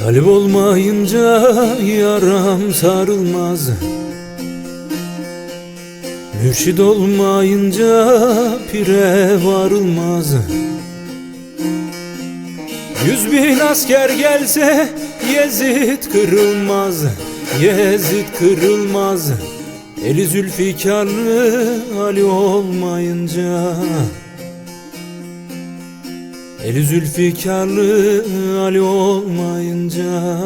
Talip olmayınca yaram sarılmaz, mürşid olmayınca pire varılmaz. 100.000 asker gelse Yezid kırılmaz, Yezid kırılmaz. Eli Zülfikarlı Ali olmayınca, Eli Zülfikarlı Ali olmayınca.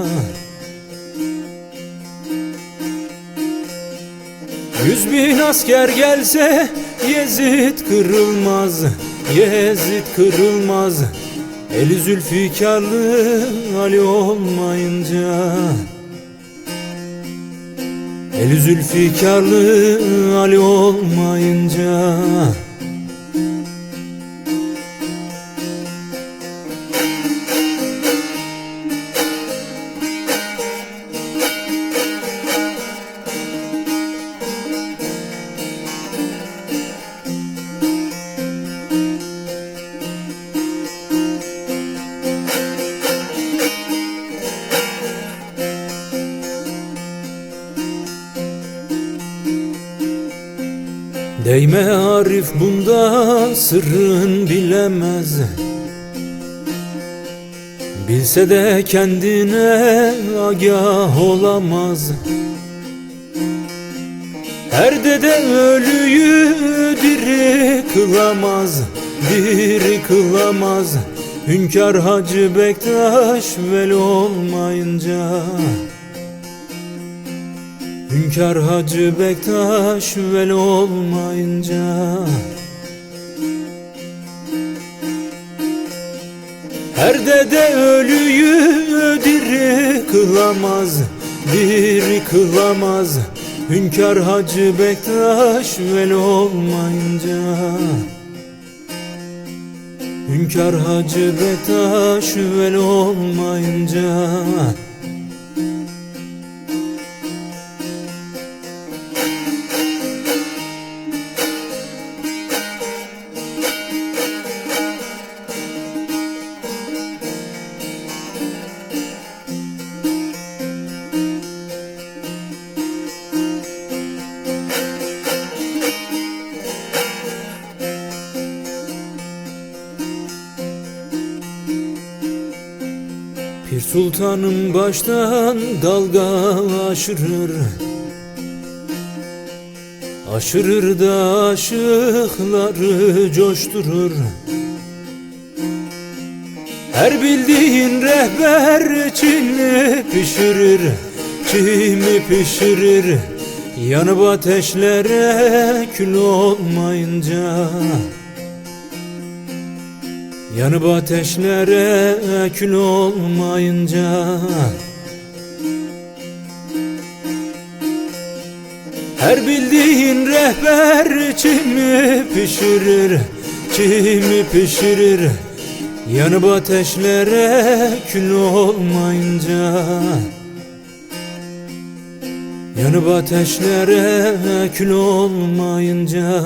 100.000 asker gelse Yezid kırılmaz, Yezid kırılmaz. Eli Zülfikarlı Ali olmayınca, Eli Zülfikarlı Ali olmayınca. Değme Arif bunda sırrın bilemez, bilse de kendine agah olamaz. Her dede ölüyü diri kılamaz, diri kılamaz. Hünkâr Hacı Bektaş veli olmayınca, Hünkâr Hacı Bektaş veli olmayınca. Her dede ölüyü diri kılamaz, diri kılamaz. Hünkâr Hacı Bektaş veli olmayınca, Hünkâr Hacı Bektaş veli olmayınca. Pir Sultanım baştan dalga aşırır, aşırır da aşıkları coşturur. Her bildiğin rehber çini pişirir, çimi pişirir. Yanıp ateşlere kül olmayınca, yanıp ateşlere kül olmayınca. Her bildiğin rehber çimi pişirir, çimi pişirir. Yanıp ateşlere kül olmayınca, yanıp ateşlere kül olmayınca.